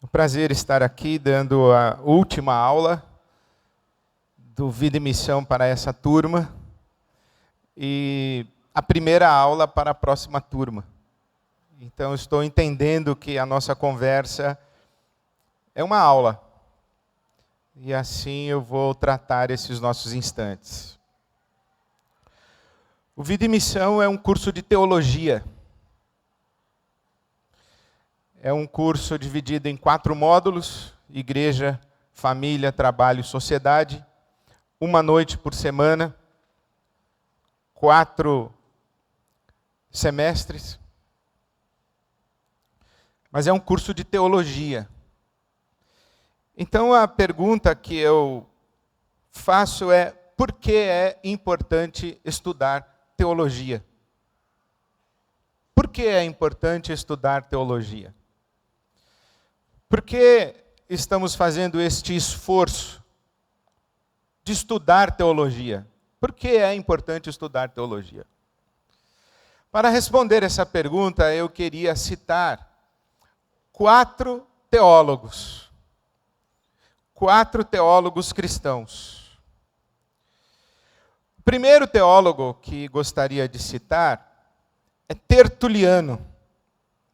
É um prazer estar aqui dando a última aula do Vida e Missão para essa turma e a primeira aula para a próxima turma. Então, estou entendendo que a nossa conversa é uma aula. E assim eu vou tratar esses nossos instantes. O Vida e Missão é um curso de teologia. É um curso dividido em 4 módulos: igreja, família, trabalho e sociedade. 1 noite por semana. 4 semestres. Mas é um curso de teologia. Então a pergunta que eu faço é: por que é importante estudar teologia? Por que é importante estudar teologia? Por que estamos fazendo este esforço de estudar teologia? Por que é importante estudar teologia? Para responder essa pergunta, eu queria citar 4 teólogos. 4 teólogos cristãos. O primeiro teólogo que gostaria de citar é Tertuliano.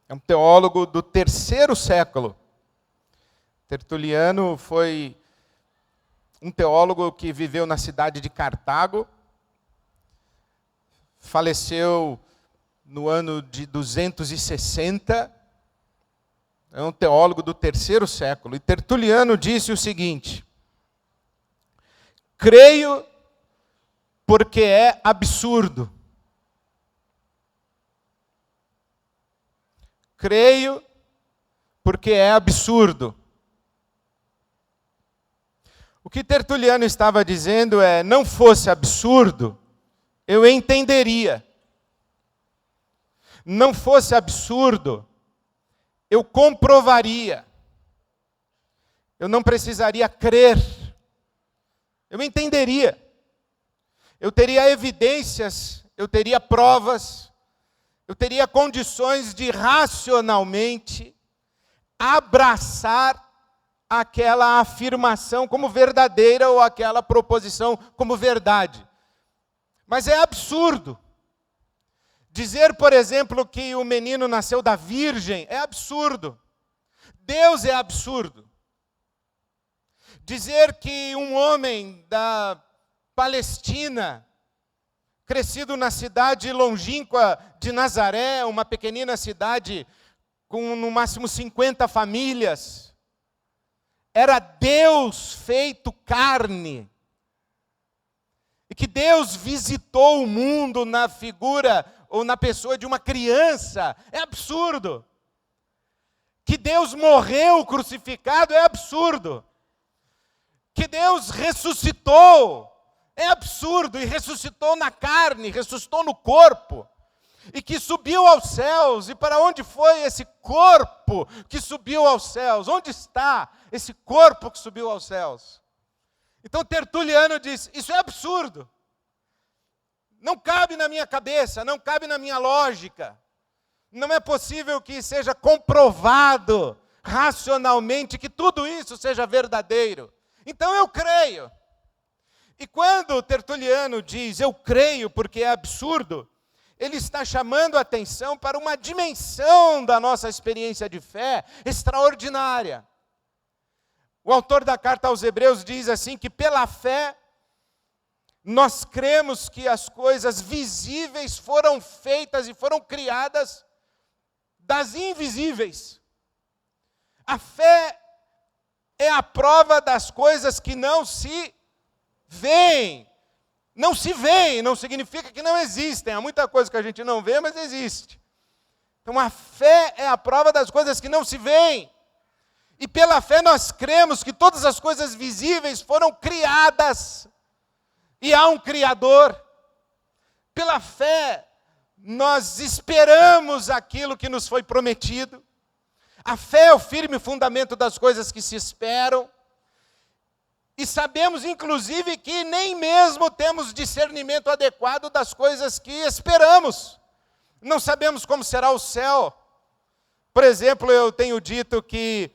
É um teólogo do 3º século. Tertuliano foi um teólogo que viveu na cidade de Cartago. Faleceu no ano de 260. É um teólogo do 3º século. E Tertuliano disse o seguinte: creio porque é absurdo. Creio porque é absurdo. O que Tertuliano estava dizendo é: não fosse absurdo, eu entenderia. Não fosse absurdo, eu comprovaria. Eu não precisaria crer. Eu entenderia. Eu teria evidências, eu teria provas, eu teria condições de racionalmente abraçar aquela afirmação como verdadeira ou aquela proposição como verdade. Mas é absurdo. Dizer, por exemplo, que o menino nasceu da virgem é absurdo. Deus é absurdo. Dizer que um homem da Palestina, crescido na cidade longínqua de Nazaré, uma pequenina cidade com no máximo 50 famílias, era Deus feito carne. E que Deus visitou o mundo na figura ou na pessoa de uma criança, é absurdo. Que Deus morreu crucificado, é absurdo. Que Deus ressuscitou, é absurdo. E ressuscitou na carne, ressuscitou no corpo. E que subiu aos céus. E para onde foi esse corpo que subiu aos céus? Onde está esse corpo que subiu aos céus? Então Tertuliano diz: isso é absurdo. Não cabe na minha cabeça, não cabe na minha lógica. Não é possível que seja comprovado racionalmente que tudo isso seja verdadeiro. Então eu creio. E quando Tertuliano diz eu creio porque é absurdo, ele está chamando a atenção para uma dimensão da nossa experiência de fé extraordinária. O autor da carta aos Hebreus diz assim que pela fé nós cremos que as coisas visíveis foram feitas e foram criadas das invisíveis. A fé é a prova das coisas que não se veem. Não se veem, não significa que não existem. Há muita coisa que a gente não vê, mas existe. Então a fé é a prova das coisas que não se veem. E pela fé nós cremos que todas as coisas visíveis foram criadas. E há um Criador. Pela fé, nós esperamos aquilo que nos foi prometido. A fé é o firme fundamento das coisas que se esperam. E sabemos, inclusive, que nem mesmo temos discernimento adequado das coisas que esperamos. Não sabemos como será o céu. Por exemplo, eu tenho dito que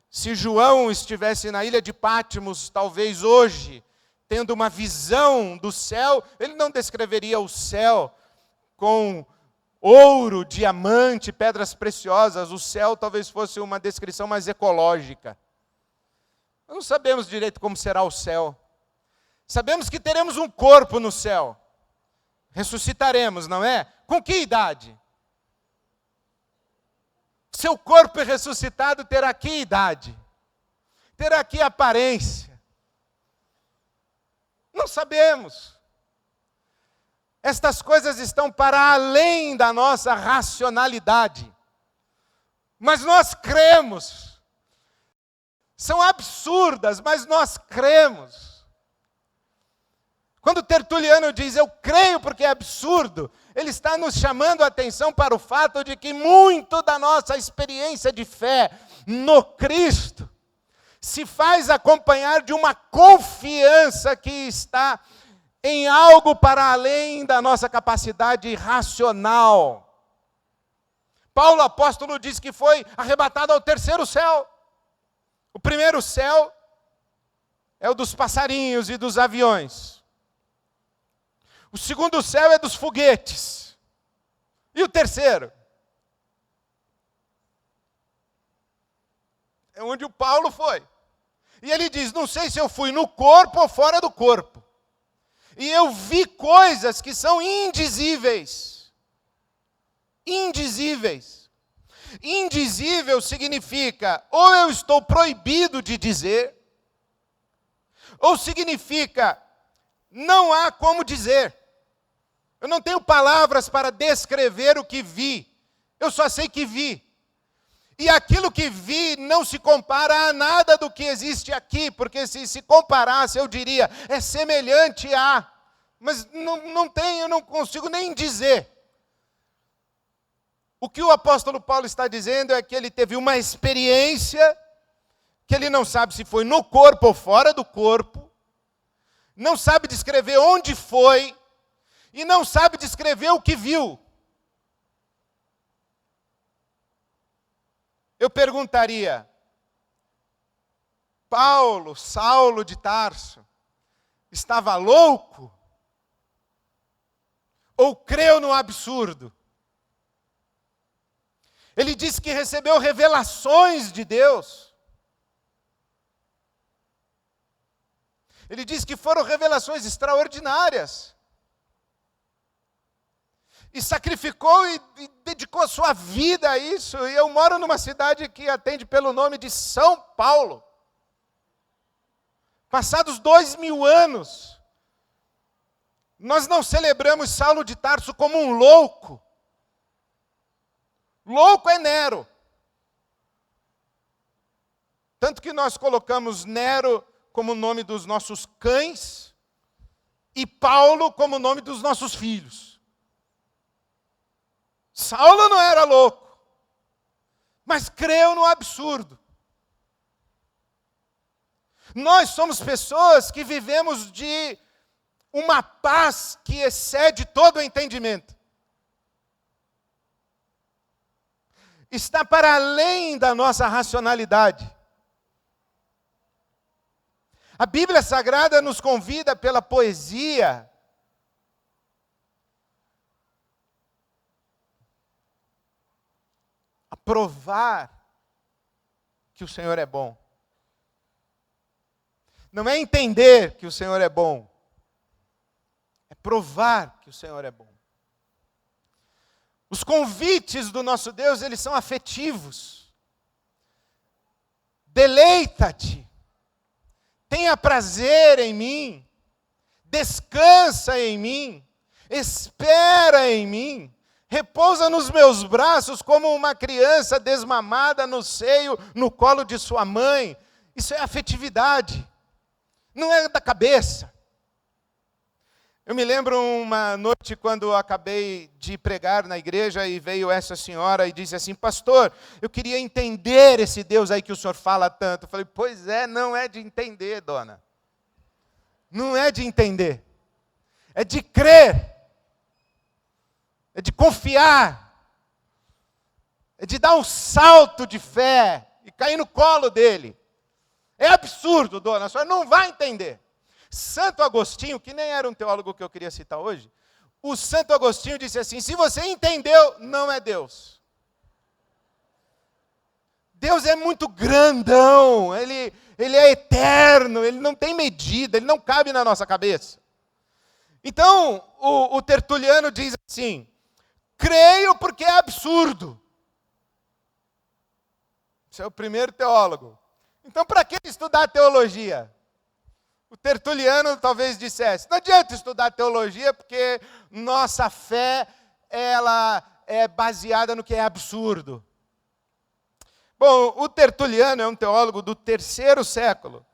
Se João estivesse na ilha de Patmos, talvez hoje, tendo uma visão do céu, ele não descreveria o céu com ouro, diamante, pedras preciosas. O céu talvez fosse uma descrição mais ecológica. Nós não sabemos direito como será o céu. Sabemos que teremos um corpo no céu. Ressuscitaremos, não é? Com que idade? Seu corpo ressuscitado terá que idade? Terá que aparência? Não sabemos. Estas coisas estão para além da nossa racionalidade. Mas nós cremos. São absurdas, mas nós cremos. Quando Tertuliano diz, eu creio porque é absurdo, ele está nos chamando a atenção para o fato de que muito da nossa experiência de fé no Cristo se faz acompanhar de uma confiança que está em algo para além da nossa capacidade racional. Paulo, apóstolo, diz que foi arrebatado ao terceiro céu. O primeiro céu é o dos passarinhos e dos aviões. O segundo céu é dos foguetes. E o terceiro? É onde o Paulo foi. E ele diz, não sei se eu fui no corpo ou fora do corpo. E eu vi coisas que são indizíveis. Indizíveis. Indizível significa, ou eu estou proibido de dizer, ou significa, não há como dizer. Eu não tenho palavras para descrever o que vi. Eu só sei que vi. E aquilo que vi não se compara a nada do que existe aqui, porque se comparasse, eu diria, é semelhante a. Mas não tem, eu não consigo nem dizer. O que o apóstolo Paulo está dizendo é que ele teve uma experiência, que ele não sabe se foi no corpo ou fora do corpo, não sabe descrever onde foi, e não sabe descrever o que viu. Eu perguntaria, Paulo, Saulo de Tarso, estava louco? Ou creu no absurdo? Ele disse que recebeu revelações de Deus. Ele disse que foram revelações extraordinárias. E sacrificou e dedicou a sua vida a isso. E eu moro numa cidade que atende pelo nome de São Paulo. Passados 2000 anos, nós não celebramos Saulo de Tarso como um louco. Louco é Nero. Tanto que nós colocamos Nero como nome dos nossos cães e Paulo como nome dos nossos filhos. Saulo não era louco, mas creu no absurdo. Nós somos pessoas que vivemos de uma paz que excede todo o entendimento. Está para além da nossa racionalidade. A Bíblia Sagrada nos convida pela poesia a provar que o Senhor é bom. Não é entender que o Senhor é bom, é provar que o Senhor é bom. Os convites do nosso Deus, eles são afetivos. Deleita-te, tenha prazer em mim, descansa em mim, espera em mim, repousa nos meus braços como uma criança desmamada no seio, no colo de sua mãe. Isso é afetividade, não é da cabeça. Eu me lembro uma noite quando eu acabei de pregar na igreja e veio essa senhora e disse assim, pastor, eu queria entender esse Deus aí que o senhor fala tanto. Eu falei, pois é, não é de entender, dona. Não é de entender. É de crer. É de confiar. É de dar um salto de fé e cair no colo dele. É absurdo, dona, a senhora não vai entender. Santo Agostinho, que nem era um teólogo que eu queria citar hoje, o Santo Agostinho disse assim: se você entendeu, não é Deus. Deus é muito grandão, ele é eterno, ele não tem medida, ele não cabe na nossa cabeça. Então, o Tertuliano diz assim: creio porque é absurdo. Esse é o primeiro teólogo. Então, para que estudar teologia? O Tertuliano talvez dissesse: não adianta estudar teologia porque nossa fé ela é baseada no que é absurdo. Bom, o Tertuliano é um teólogo do 3º século.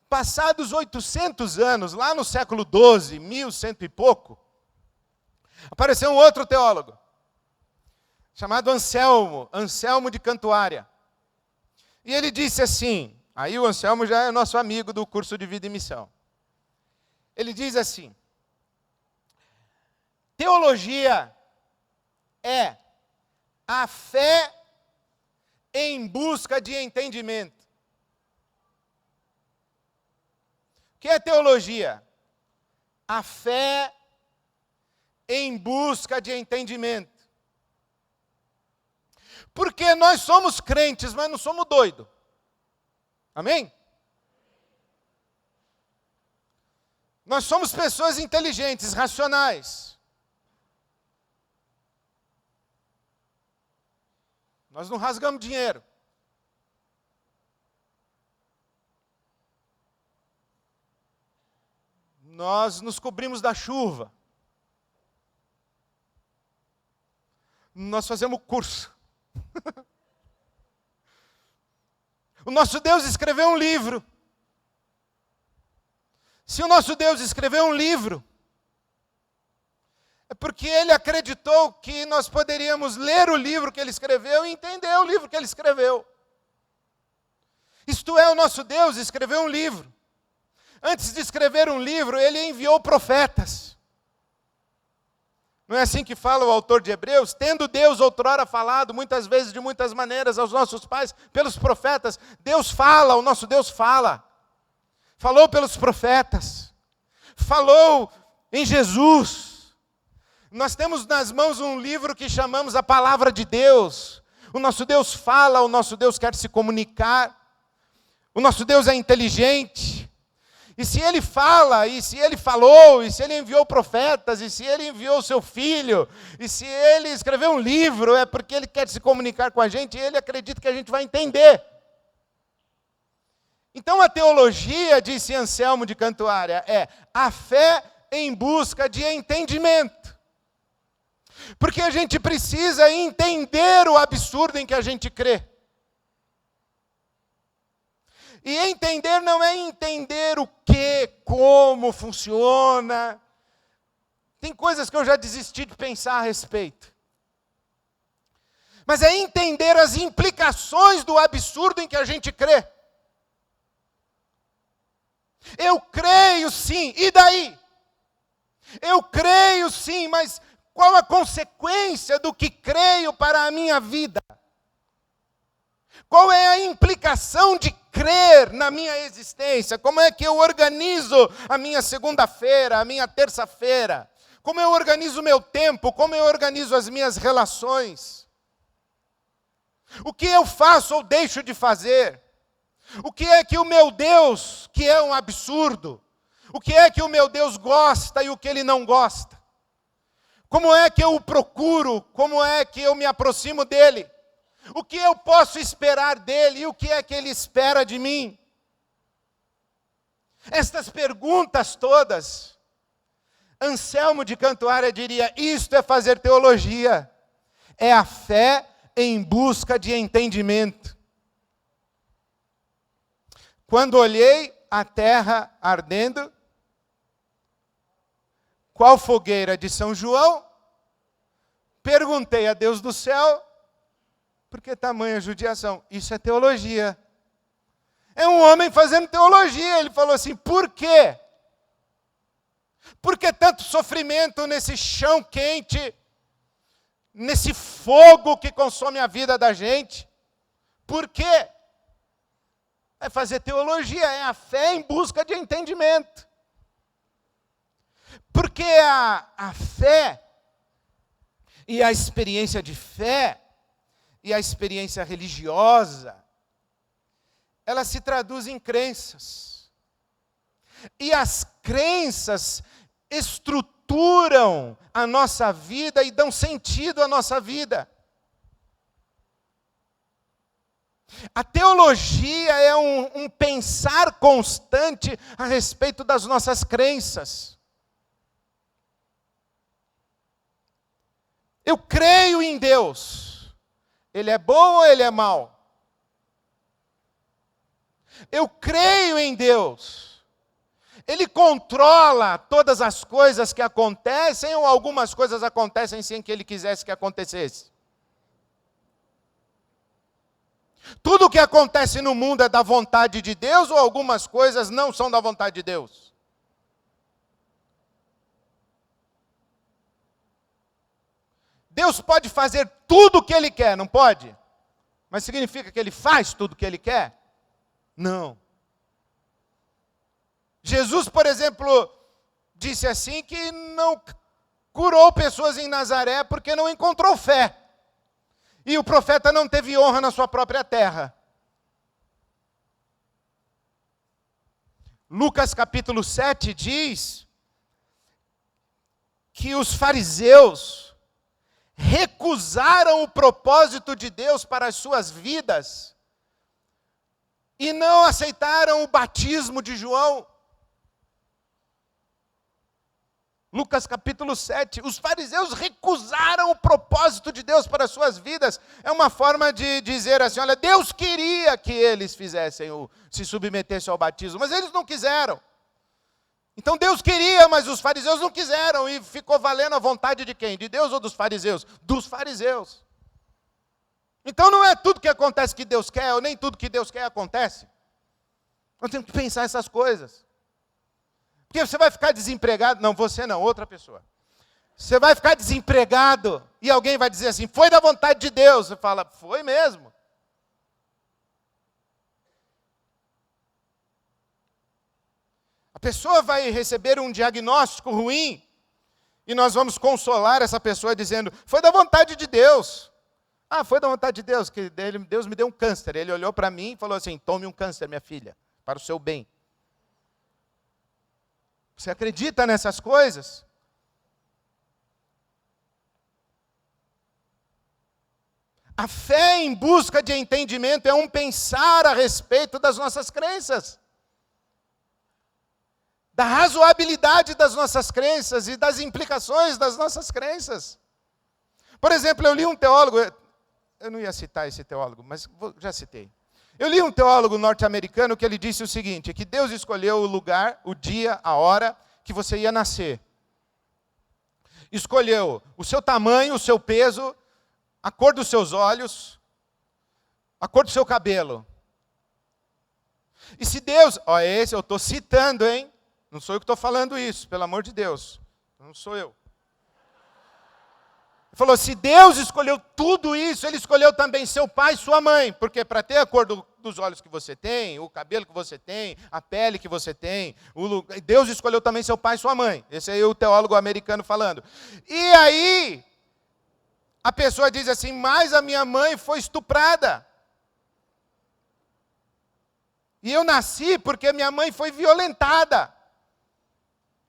Passados 800 anos, lá no século XII, 1100 e pouco, apareceu um outro teólogo, chamado Anselmo de Cantuária. E ele disse assim, aí o Anselmo já é nosso amigo do curso de Vida e Missão. Ele diz assim: teologia é a fé em busca de entendimento. O que é teologia? A fé em busca de entendimento. Porque nós somos crentes, mas não somos doidos. Amém? Nós somos pessoas inteligentes, racionais. Nós não rasgamos dinheiro. Nós nos cobrimos da chuva. Nós fazemos curso. O nosso Deus escreveu um livro. Se o nosso Deus escreveu um livro, é porque Ele acreditou que nós poderíamos ler o livro que Ele escreveu e entender o livro que Ele escreveu. Isto é, o nosso Deus escreveu um livro. Antes de escrever um livro, Ele enviou profetas. Não é assim que fala o autor de Hebreus? Tendo Deus outrora falado, muitas vezes, de muitas maneiras, aos nossos pais, pelos profetas. Deus fala, o nosso Deus fala. Falou pelos profetas. Falou em Jesus. Nós temos nas mãos um livro que chamamos a Palavra de Deus. O nosso Deus fala, o nosso Deus quer se comunicar. O nosso Deus é inteligente. E se Ele fala, e se Ele falou, e se Ele enviou profetas, e se Ele enviou o seu Filho, e se Ele escreveu um livro, é porque Ele quer se comunicar com a gente, e Ele acredita que a gente vai entender. Então a teologia, disse Anselmo de Cantuária, é a fé em busca de entendimento. Porque a gente precisa entender o absurdo em que a gente crê. E entender não é entender o que, como funciona. Tem coisas que eu já desisti de pensar a respeito. Mas é entender as implicações do absurdo em que a gente crê. Eu creio sim, e daí? Eu creio sim, mas qual a consequência do que creio para a minha vida? Qual é a implicação de crer na minha existência? Como é que eu organizo a minha segunda-feira, a minha terça-feira? Como eu organizo o meu tempo? Como eu organizo as minhas relações? O que eu faço ou deixo de fazer? O que é que o meu Deus, que é um absurdo, o que é que o meu Deus gosta e o que Ele não gosta? Como é que eu o procuro? Como é que eu me aproximo dEle? O que eu posso esperar dEle e o que é que Ele espera de mim? Estas perguntas todas, Anselmo de Cantuária diria, isto é fazer teologia, é a fé em busca de entendimento. Quando olhei a terra ardendo, qual fogueira de São João, perguntei a Deus do céu, por que tamanha judiação? Isso é teologia. É um homem fazendo teologia. Ele falou assim, por quê? Por que tanto sofrimento nesse chão quente, nesse fogo que consome a vida da gente? Por quê? é fazer teologia, é a fé em busca de entendimento. Porque a fé e a experiência de fé e a experiência religiosa, ela se traduz em crenças. E as crenças estruturam a nossa vida e dão sentido à nossa vida. A teologia é um pensar constante a respeito das nossas crenças. Eu creio em Deus. Ele é bom ou ele é mau? Eu creio em Deus. Ele controla todas as coisas que acontecem ou algumas coisas acontecem sem que ele quisesse que acontecesse? Tudo o que acontece no mundo é da vontade de Deus ou algumas coisas não são da vontade de Deus? Deus pode fazer tudo o que Ele quer, não pode? Mas significa que Ele faz tudo o que Ele quer? Não. Jesus, por exemplo, disse assim que não curou pessoas em Nazaré porque não encontrou fé. E o profeta não teve honra na sua própria terra. Lucas capítulo 7 diz que os fariseus recusaram o propósito de Deus para as suas vidas e não aceitaram o batismo de João. Lucas capítulo 7, os fariseus recusaram o propósito de Deus para as suas vidas. É uma forma de dizer assim, olha, Deus queria que eles fizessem, se submetessem ao batismo, mas eles não quiseram. Então Deus queria, mas os fariseus não quiseram, e ficou valendo a vontade de quem? De Deus ou dos fariseus? Dos fariseus. Então não é tudo que acontece que Deus quer, ou nem tudo que Deus quer acontece. Nós temos que pensar essas coisas. Porque você vai ficar desempregado, não, você não, outra pessoa. Você vai ficar desempregado, e alguém vai dizer assim, foi da vontade de Deus. Você fala, foi mesmo. A pessoa vai receber um diagnóstico ruim, e nós vamos consolar essa pessoa dizendo, foi da vontade de Deus. Ah, foi da vontade de Deus, que Deus me deu um câncer. Ele olhou para mim e falou assim, tome um câncer, minha filha, para o seu bem. Você acredita nessas coisas? A fé em busca de entendimento é um pensar a respeito das nossas crenças. Da razoabilidade das nossas crenças e das implicações das nossas crenças. Por exemplo, eu li um teólogo, eu não ia citar esse teólogo, mas já citei. Eu li um teólogo norte-americano que ele disse o seguinte, que Deus escolheu o lugar, o dia, a hora que você ia nascer. Escolheu o seu tamanho, o seu peso, a cor dos seus olhos, a cor do seu cabelo. E se Deus, esse eu estou citando, hein? Não sou eu que estou falando isso, pelo amor de Deus. Não sou eu. Ele falou, se Deus escolheu tudo isso, Ele escolheu também seu pai e sua mãe. Porque para ter a cor dos olhos que você tem, o cabelo que você tem, a pele que você tem, Deus escolheu também seu pai e sua mãe. Esse aí é o teólogo americano falando. E aí, a pessoa diz assim, mas a minha mãe foi estuprada. E eu nasci porque minha mãe foi violentada.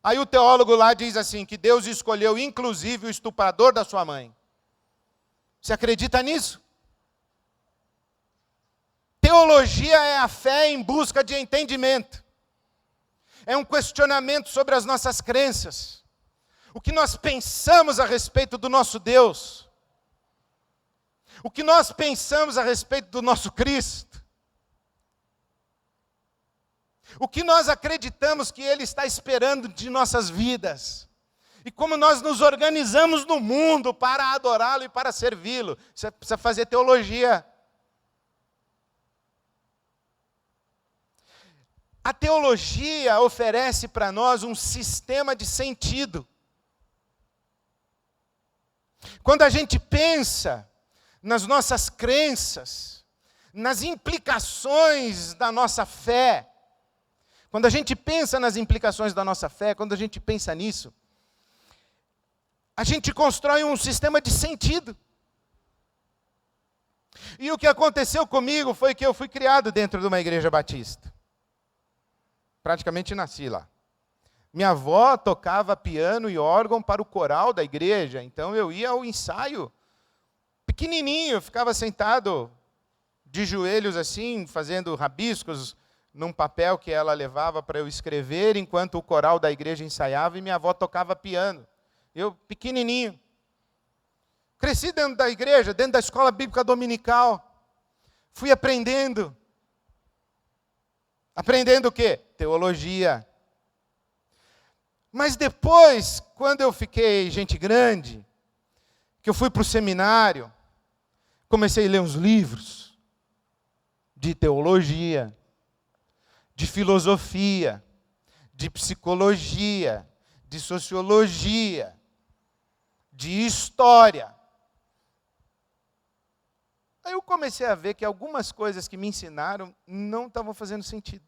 Aí o teólogo lá diz assim, que Deus escolheu inclusive o estuprador da sua mãe. Você acredita nisso? Teologia é a fé em busca de entendimento. É um questionamento sobre as nossas crenças. O que nós pensamos a respeito do nosso Deus. O que nós pensamos a respeito do nosso Cristo. O que nós acreditamos que Ele está esperando de nossas vidas. E como nós nos organizamos no mundo para adorá-lo e para servi-lo. Você precisa fazer teologia. A teologia oferece para nós um sistema de sentido. Quando a gente pensa nas nossas crenças, nas implicações da nossa fé, quando a gente pensa nas implicações da nossa fé, quando a gente pensa nisso, a gente constrói um sistema de sentido. E o que aconteceu comigo foi que eu fui criado dentro de uma igreja batista. Praticamente nasci lá. Minha avó tocava piano e órgão para o coral da igreja, então eu ia ao ensaio pequenininho, ficava sentado de joelhos assim, fazendo rabiscos num papel que ela levava para eu escrever, enquanto o coral da igreja ensaiava e minha avó tocava piano. Eu, pequenininho. Cresci dentro da igreja, dentro da escola bíblica dominical. Fui aprendendo. Aprendendo o quê? Teologia. Mas depois, quando eu fiquei gente grande, que eu fui para o seminário, comecei a ler uns livros de teologia, de filosofia, de psicologia, de sociologia, de história. Aí eu comecei a ver que algumas coisas que me ensinaram não estavam fazendo sentido.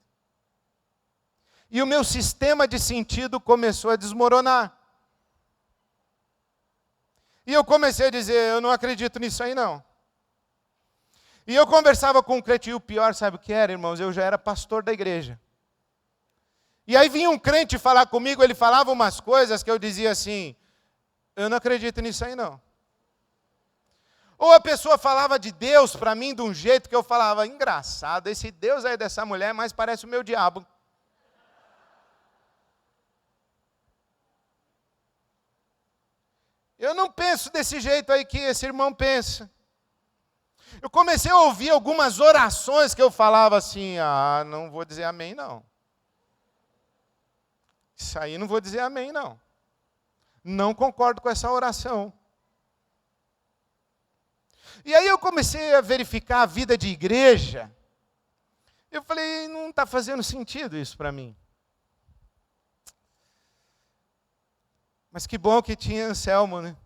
E o meu sistema de sentido começou a desmoronar. E eu comecei a dizer, eu não acredito nisso aí não. E eu conversava com um crente, e o pior, sabe o que era, irmãos? Eu já era pastor da igreja. E aí vinha um crente falar comigo, ele falava umas coisas que eu dizia assim, eu não acredito nisso aí não. Ou a pessoa falava de Deus para mim de um jeito que eu falava, engraçado, esse Deus aí dessa mulher mais parece o meu diabo. Eu não penso desse jeito aí que esse irmão pensa. Eu comecei a ouvir algumas orações que eu falava assim, não vou dizer amém não. Isso aí não vou dizer amém não. Não concordo com essa oração. E aí eu comecei a verificar a vida de igreja. Eu falei, não está fazendo sentido isso para mim. Mas que bom que tinha Anselmo, né?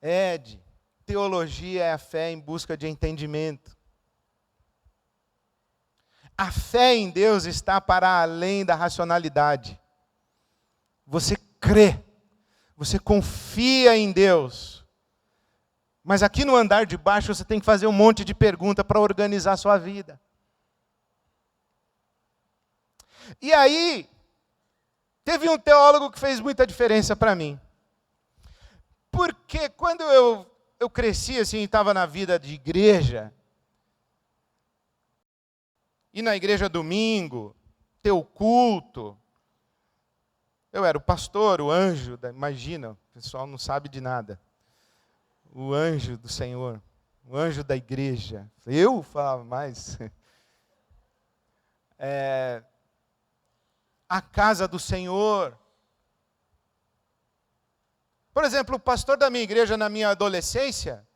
Ed, teologia é a fé em busca de entendimento. A fé em Deus está para além da racionalidade. Você crê, você confia em Deus. Mas aqui no andar de baixo você tem que fazer um monte de pergunta para organizar a sua vida. E aí, teve um teólogo que fez muita diferença para mim. Porque quando eu cresci assim, estava na vida de igreja, ir na igreja domingo, ter o culto, eu era o pastor, o anjo, imagina, o pessoal não sabe de nada. O anjo do Senhor, o anjo da igreja. Eu falava mais. A casa do Senhor. Por exemplo, o pastor da minha igreja na minha adolescência,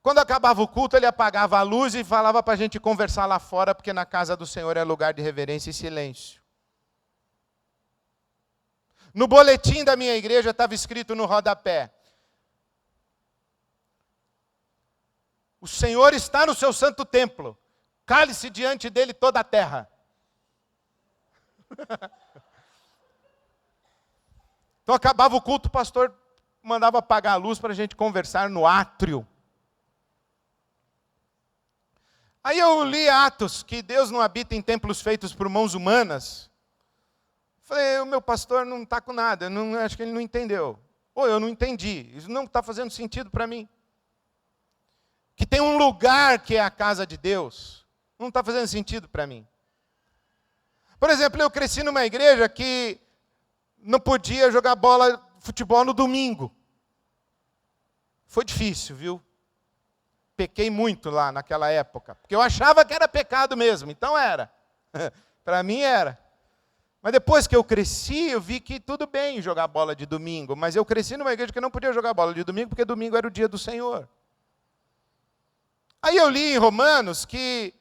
quando acabava o culto, ele apagava a luz e falava para a gente conversar lá fora, porque na casa do Senhor é lugar de reverência e silêncio. No boletim da minha igreja estava escrito no rodapé, o Senhor está no seu santo templo, cale-se diante dele toda a terra. Então acabava o culto, o pastor mandava apagar a luz para a gente conversar no átrio. Aí eu li Atos, que Deus não habita em templos feitos por mãos humanas. Falei, o meu pastor não está com nada, acho que ele não entendeu. Ou eu não entendi, isso não está fazendo sentido para mim. Que tem um lugar que é a casa de Deus, não está fazendo sentido para mim. Por exemplo, eu cresci numa igreja que não podia jogar futebol no domingo. Foi difícil, viu? Pequei muito lá naquela época, porque eu achava que era pecado mesmo, então era. Para mim era. Mas depois que eu cresci, eu vi que tudo bem jogar bola de domingo, mas eu cresci numa igreja que não podia jogar bola de domingo, porque domingo era o dia do Senhor. Aí eu li em Romanos que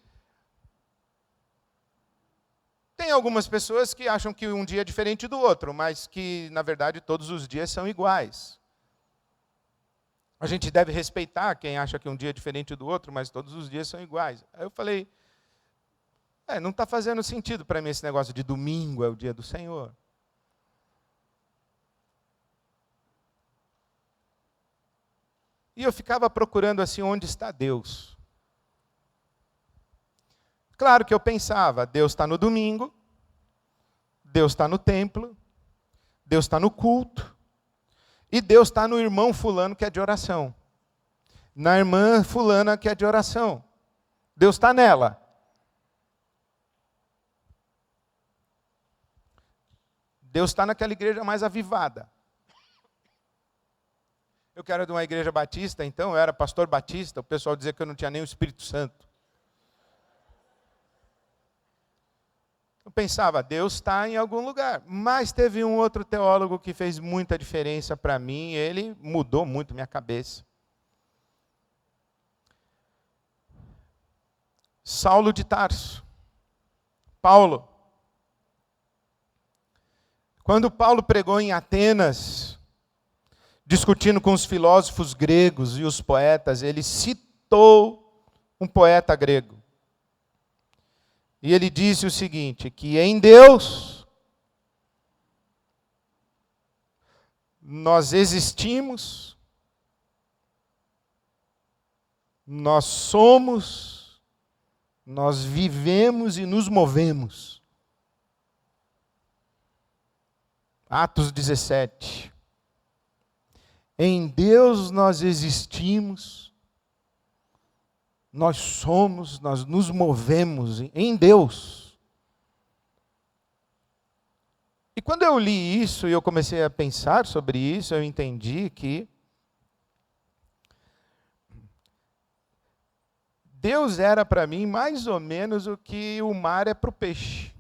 tem algumas pessoas que acham que um dia é diferente do outro, mas que, na verdade, todos os dias são iguais. A gente deve respeitar quem acha que um dia é diferente do outro, mas todos os dias são iguais. Aí eu falei, não está fazendo sentido para mim esse negócio de domingo é o dia do Senhor. E eu ficava procurando assim, onde está Deus? Claro que eu pensava, Deus está no domingo, Deus está no templo, Deus está no culto, e Deus está no irmão fulano que é de oração, na irmã fulana que é de oração. Deus está nela. Deus está naquela igreja mais avivada. Eu que era de uma igreja batista, então eu era pastor batista, o pessoal dizia que eu não tinha nem o Espírito Santo. Eu pensava, Deus está em algum lugar. Mas teve um outro teólogo que fez muita diferença para mim, ele mudou muito minha cabeça. Saulo de Tarso. Paulo. Quando Paulo pregou em Atenas, discutindo com os filósofos gregos e os poetas, ele citou um poeta grego. E ele disse o seguinte, que em Deus nós existimos, nós somos, nós vivemos e nos movemos. Atos 17. Em Deus nós existimos, nós somos, nós nos movemos em Deus. E quando eu li isso e eu comecei a pensar sobre isso, eu entendi que Deus era para mim mais ou menos o que o mar é para o peixe.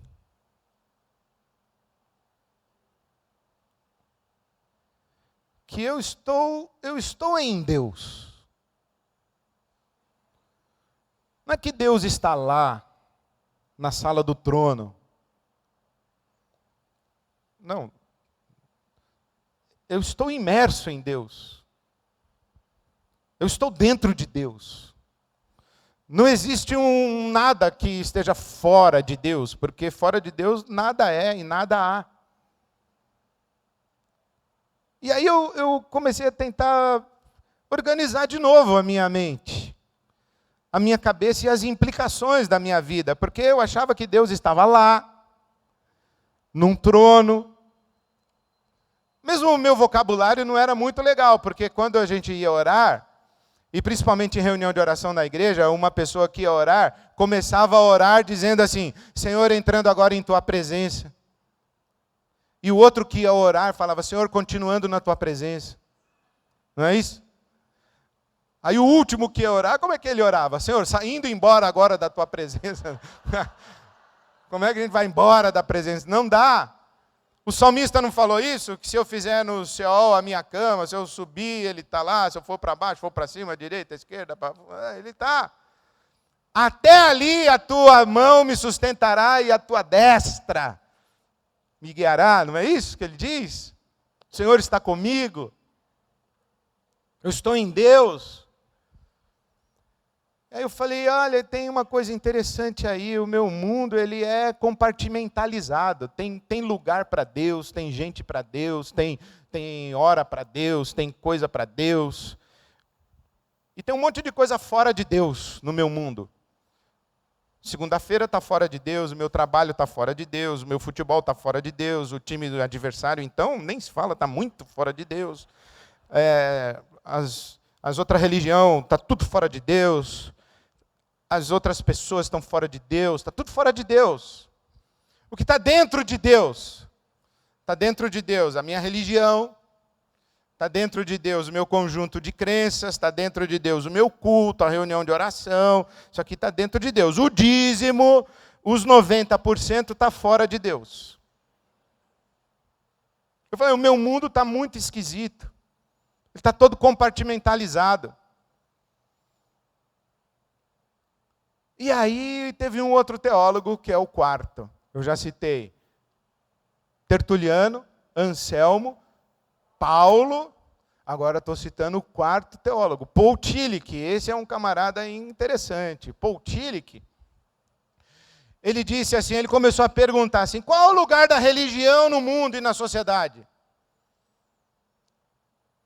Que eu estou em Deus. Não é que Deus está lá, na sala do trono. Não. Eu estou imerso em Deus. Eu estou dentro de Deus. Não existe nada que esteja fora de Deus, porque fora de Deus nada é e nada há. E aí eu comecei a tentar organizar de novo a minha mente, a minha cabeça e as implicações da minha vida, porque eu achava que Deus estava lá, num trono. Mesmo o meu vocabulário não era muito legal, porque quando a gente ia orar, e principalmente em reunião de oração na igreja, uma pessoa que ia orar, começava a orar dizendo assim, Senhor, entrando agora em tua presença. E o outro que ia orar falava, Senhor, continuando na tua presença. Não é isso? Aí o último que ia orar, como é que ele orava? Senhor, saindo embora agora da tua presença. Como é que a gente vai embora da presença? Não dá. O salmista não falou isso? Que se eu fizer no Seol a minha cama, se eu subir, ele está lá, se eu for para baixo, for para cima, direita, esquerda, ele está. Até ali a tua mão me sustentará e a tua destra me guiará, não é isso que ele diz? O Senhor está comigo, eu estou em Deus. Aí eu falei, olha, tem uma coisa interessante aí, o meu mundo ele é compartimentalizado, tem lugar para Deus, tem gente para Deus, tem hora para Deus, tem coisa para Deus. E tem um monte de coisa fora de Deus no meu mundo. Segunda-feira está fora de Deus, o meu trabalho está fora de Deus, o meu futebol está fora de Deus, o time do adversário, então, nem se fala, está muito fora de Deus. As outras religiões, está tudo fora de Deus. As outras pessoas estão fora de Deus, está tudo fora de Deus. O que está dentro de Deus? Está dentro de Deus a minha religião, está dentro de Deus o meu conjunto de crenças, está dentro de Deus o meu culto, a reunião de oração, isso aqui está dentro de Deus. O dízimo, os 90% está fora de Deus. Eu falei, o meu mundo está muito esquisito, ele está todo compartimentalizado. E aí teve um outro teólogo, que é o quarto, eu já citei, Tertuliano, Anselmo, Paulo, Agora estou citando o quarto teólogo, Paul Tillich. Esse é um camarada interessante. Paul Tillich, ele disse assim, ele começou a perguntar assim, qual é o lugar da religião no mundo e na sociedade?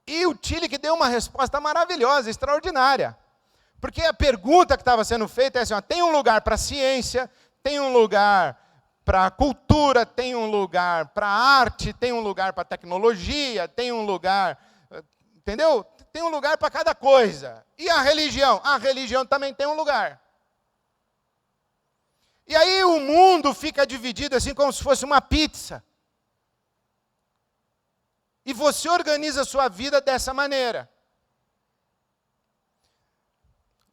E o Tillich deu uma resposta maravilhosa, extraordinária. Porque a pergunta que estava sendo feita é assim, ó, tem um lugar para a ciência, tem um lugar para a cultura, tem um lugar para a arte, tem um lugar para a tecnologia, tem um lugar, entendeu? Tem um lugar para cada coisa. E a religião? A religião também tem um lugar. E aí o mundo fica dividido assim como se fosse uma pizza. E você organiza a sua vida dessa maneira.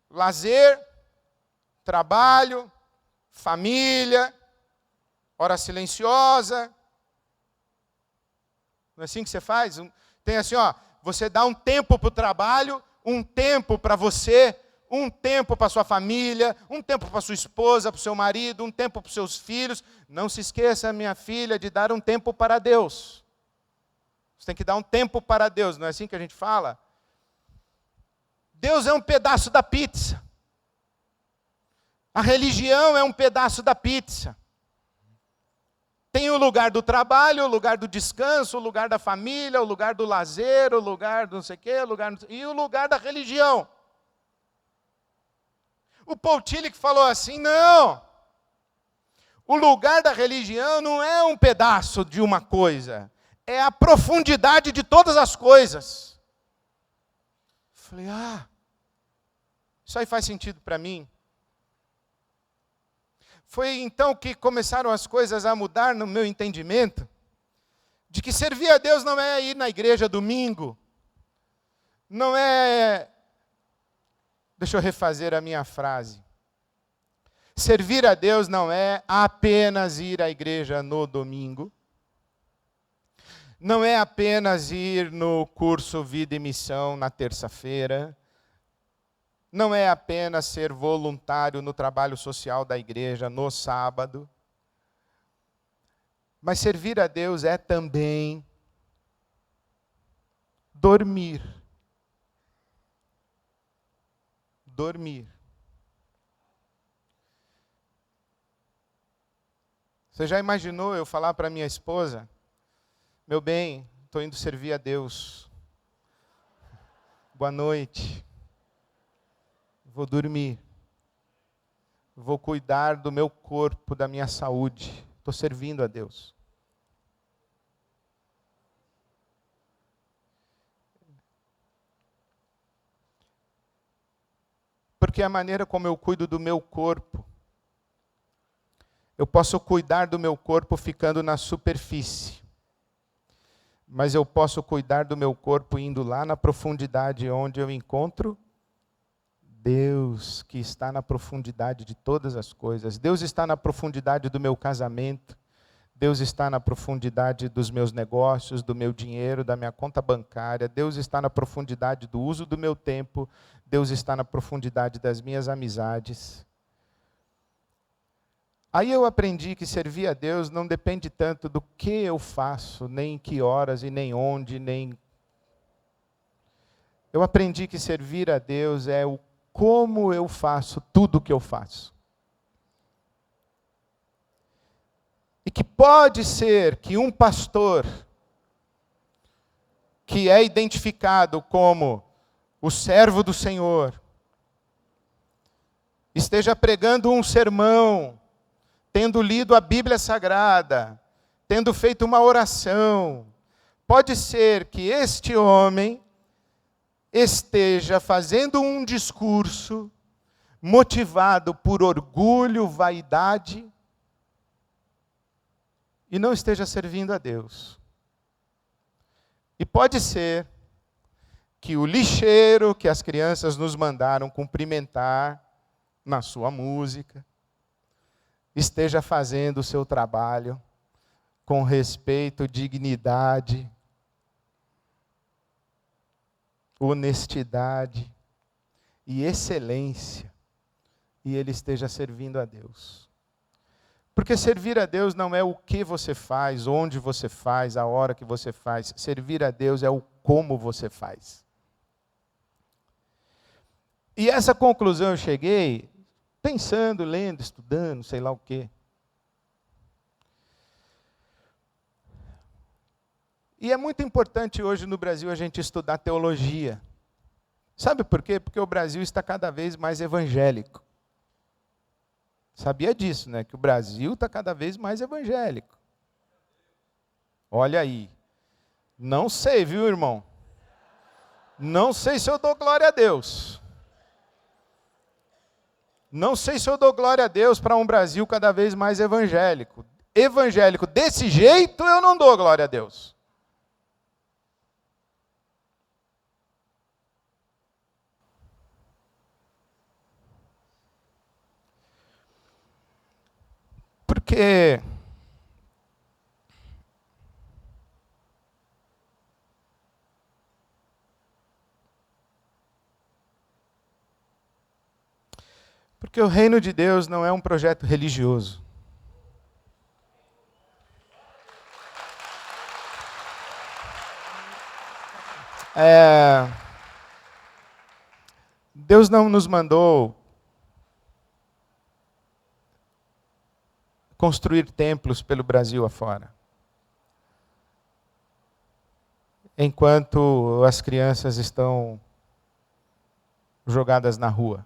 Lazer, trabalho, família, hora silenciosa. Não é assim que você faz? Tem assim, ó, você dá um tempo para o trabalho, um tempo para você, um tempo para sua família, um tempo para sua esposa, para o seu marido, um tempo para os seus filhos. Não se esqueça, minha filha, de dar um tempo para Deus. Você tem que dar um tempo para Deus, não é assim que a gente fala? Deus é um pedaço da pizza. A religião é um pedaço da pizza. Tem o lugar do trabalho, o lugar do descanso, o lugar da família, o lugar do lazer, o lugar do não sei o quê, e o lugar da religião. O Paul Tillich falou assim, não, o lugar da religião não é um pedaço de uma coisa, é a profundidade de todas as coisas. Falei, isso aí faz sentido para mim. Foi então que começaram as coisas a mudar no meu entendimento, de que servir a Deus não é ir na igreja domingo, não é... Deixa eu refazer a minha frase. Servir a Deus não é apenas ir à igreja no domingo, não é apenas ir no curso Vida e Missão na terça-feira, não é apenas ser voluntário no trabalho social da igreja no sábado, mas servir a Deus é também dormir. Dormir. Você já imaginou eu falar para minha esposa, meu bem, estou indo servir a Deus, boa noite, vou dormir, vou cuidar do meu corpo, da minha saúde, estou servindo a Deus. Porque a maneira como eu cuido do meu corpo, eu posso cuidar do meu corpo ficando na superfície, mas eu posso cuidar do meu corpo indo lá na profundidade, onde eu encontro Deus, que está na profundidade de todas as coisas. Deus está na profundidade do meu casamento, Deus está na profundidade dos meus negócios, do meu dinheiro, da minha conta bancária, Deus está na profundidade do uso do meu tempo, Deus está na profundidade das minhas amizades. Aí eu aprendi que servir a Deus não depende tanto do que eu faço, nem em que horas, e nem onde, nem... Eu aprendi que servir a Deus é o como eu faço tudo o que eu faço. E que pode ser que um pastor, que é identificado como o servo do Senhor, esteja pregando um sermão, tendo lido a Bíblia Sagrada, tendo feito uma oração, pode ser que este homem esteja fazendo um discurso motivado por orgulho, vaidade, e não esteja servindo a Deus. E pode ser que o lixeiro que as crianças nos mandaram cumprimentar na sua música, esteja fazendo o seu trabalho com respeito, dignidade, honestidade e excelência, e ele esteja servindo a Deus. Porque servir a Deus não é o que você faz, onde você faz, a hora que você faz. Servir a Deus é o como você faz. E essa conclusão eu cheguei pensando, lendo, estudando, sei lá o quê. E é muito importante hoje no Brasil a gente estudar teologia. Sabe por quê? Porque o Brasil está cada vez mais evangélico. Sabia disso, né? Que o Brasil está cada vez mais evangélico. Olha aí. Não sei, viu, irmão? Não sei se eu dou glória a Deus. Não sei se eu dou glória a Deus para um Brasil cada vez mais evangélico. Evangélico desse jeito eu não dou glória a Deus. Porque o reino de Deus não é um projeto religioso. Deus não nos mandou construir templos pelo Brasil afora. Enquanto as crianças estão jogadas na rua.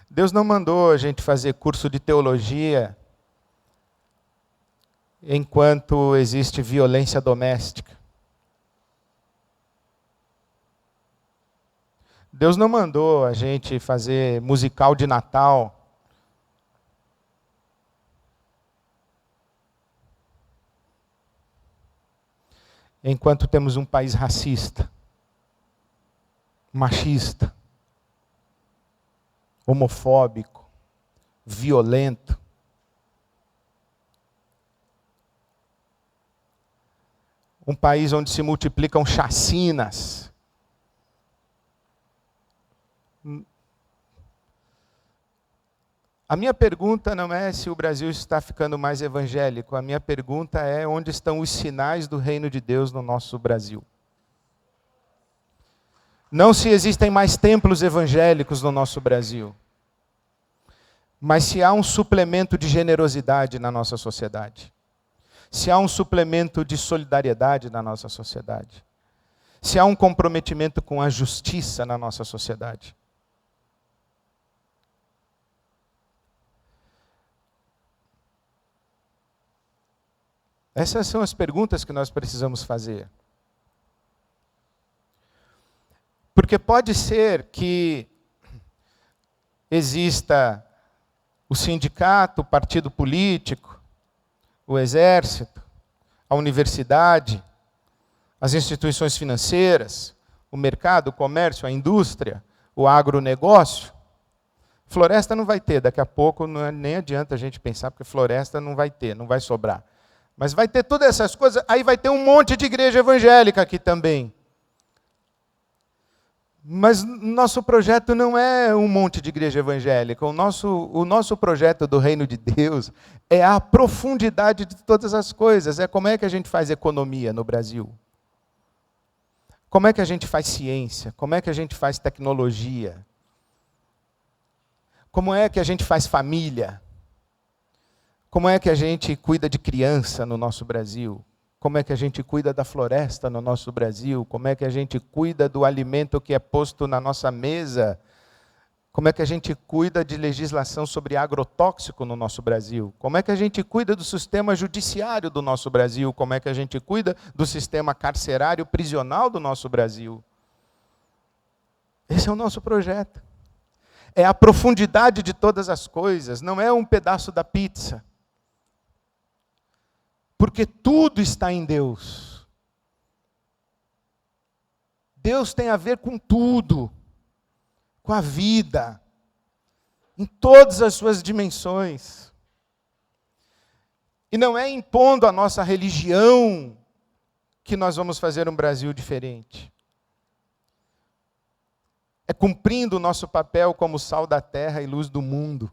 Deus não mandou a gente fazer curso de teologia enquanto existe violência doméstica. Deus não mandou a gente fazer musical de Natal enquanto temos um país racista, machista, homofóbico, violento. Um país onde se multiplicam chacinas. A minha pergunta não é se o Brasil está ficando mais evangélico. A minha pergunta é onde estão os sinais do reino de Deus no nosso Brasil. Não se existem mais templos evangélicos no nosso Brasil. Mas se há um suplemento de generosidade na nossa sociedade. Se há um suplemento de solidariedade na nossa sociedade. Se há um comprometimento com a justiça na nossa sociedade. Essas são as perguntas que nós precisamos fazer. Porque pode ser que exista o sindicato, o partido político, o exército, a universidade, as instituições financeiras, o mercado, o comércio, a indústria, o agronegócio. Floresta não vai ter, daqui a pouco nem adianta a gente pensar, porque floresta não vai ter, não vai sobrar. Mas vai ter todas essas coisas, aí vai ter um monte de igreja evangélica aqui também. Mas nosso projeto não é um monte de igreja evangélica. O nosso projeto do reino de Deus é a profundidade de todas as coisas. É como é que a gente faz economia no Brasil. Como é que a gente faz ciência? Como é que a gente faz tecnologia? Como é que a gente faz família? Como é que a gente cuida de criança no nosso Brasil? Como é que a gente cuida da floresta no nosso Brasil? Como é que a gente cuida do alimento que é posto na nossa mesa? Como é que a gente cuida de legislação sobre agrotóxico no nosso Brasil? Como é que a gente cuida do sistema judiciário do nosso Brasil? Como é que a gente cuida do sistema carcerário prisional do nosso Brasil? Esse é o nosso projeto. É a profundidade de todas as coisas, não é um pedaço da pizza. Porque tudo está em Deus. Deus tem a ver com tudo. Com a vida. Em todas as suas dimensões. E não é impondo a nossa religião que nós vamos fazer um Brasil diferente. É cumprindo o nosso papel como sal da terra e luz do mundo.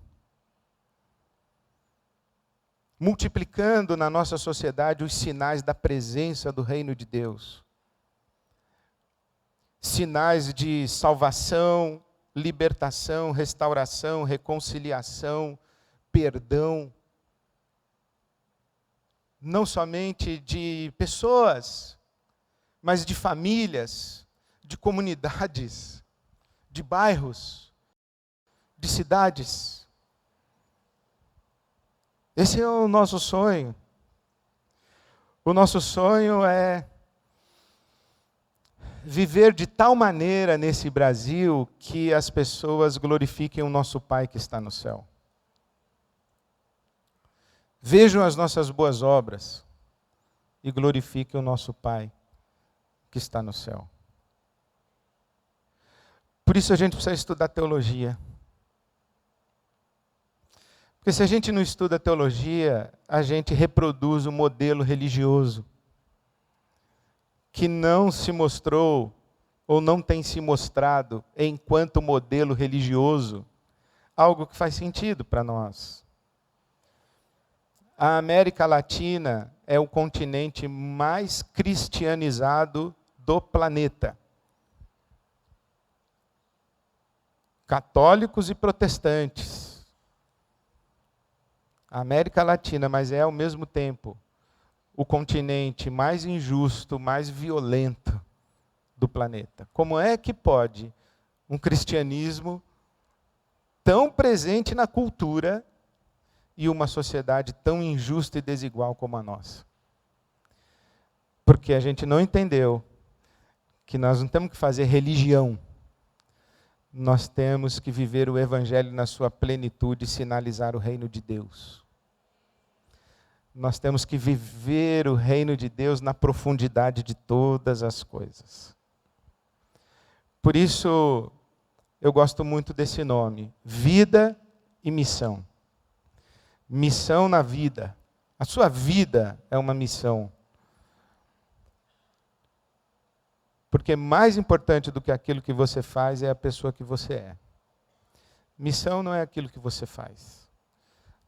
multiplicando na nossa sociedade os sinais da presença do reino de Deus. Sinais de salvação, libertação, restauração, reconciliação, perdão. Não somente de pessoas, mas de famílias, de comunidades, de bairros, de cidades. Esse é o nosso sonho. O nosso sonho é viver de tal maneira nesse Brasil que as pessoas glorifiquem o nosso Pai que está no céu. Vejam as nossas boas obras e glorifiquem o nosso Pai que está no céu. Por isso a gente precisa estudar teologia. Porque se a gente não estuda teologia, a gente reproduz o modelo religioso que não se mostrou ou não tem se mostrado enquanto modelo religioso algo que faz sentido para nós. A América Latina é o continente mais cristianizado do planeta. Católicos e protestantes. A América Latina, mas é ao mesmo tempo o continente mais injusto, mais violento do planeta. Como é que pode um cristianismo tão presente na cultura e uma sociedade tão injusta e desigual como a nossa? Porque a gente não entendeu que nós não temos que fazer religião. Nós temos que viver o Evangelho na sua plenitude e sinalizar o reino de Deus. Nós temos que viver o reino de Deus na profundidade de todas as coisas. Por isso, eu gosto muito desse nome, vida e missão. Missão na vida. A sua vida é uma missão. Porque mais importante do que aquilo que você faz é a pessoa que você é. Missão não é aquilo que você faz.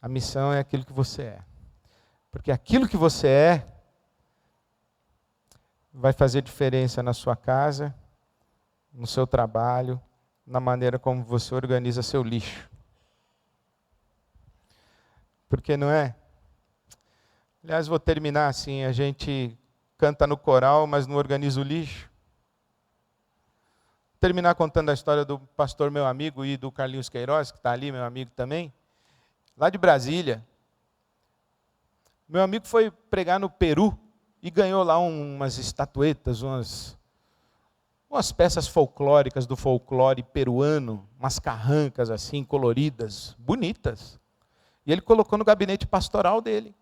A missão é aquilo que você é. Porque aquilo que você é vai fazer diferença na sua casa, no seu trabalho, na maneira como você organiza seu lixo. Porque não é? Aliás, vou terminar assim, a gente canta no coral, mas não organiza o lixo. Vou terminar contando a história do pastor meu amigo e do Carlinhos Queiroz, que está ali, meu amigo também, lá de Brasília. Meu amigo foi pregar no Peru e ganhou lá umas estatuetas, umas peças folclóricas do folclore peruano, umas carrancas assim, coloridas, bonitas. E ele colocou no gabinete pastoral dele.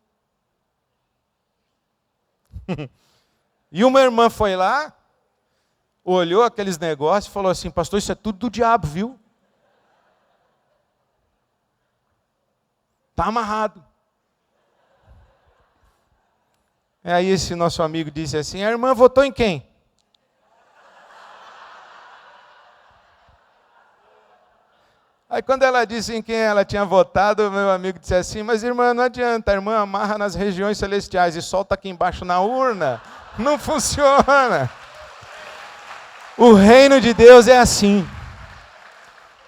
E uma irmã foi lá, olhou aqueles negócios e falou assim: pastor, isso é tudo do diabo, viu? Está amarrado. Aí esse nosso amigo disse assim: a irmã votou em quem? Aí quando ela disse em quem ela tinha votado, meu amigo disse assim: mas irmã, não adianta, a irmã amarra nas regiões celestiais e solta aqui embaixo na urna. Não funciona. O reino de Deus é assim.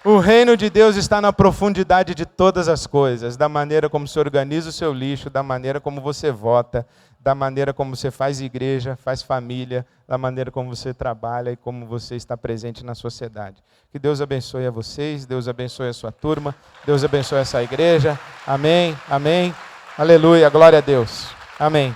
O reino de Deus está na profundidade de todas as coisas, da maneira como você organiza o seu lixo, da maneira como você vota, da maneira como você faz igreja, faz família, da maneira como você trabalha e como você está presente na sociedade. Que Deus abençoe a vocês, Deus abençoe a sua turma, Deus abençoe essa igreja. Amém, amém. Aleluia, glória a Deus. Amém.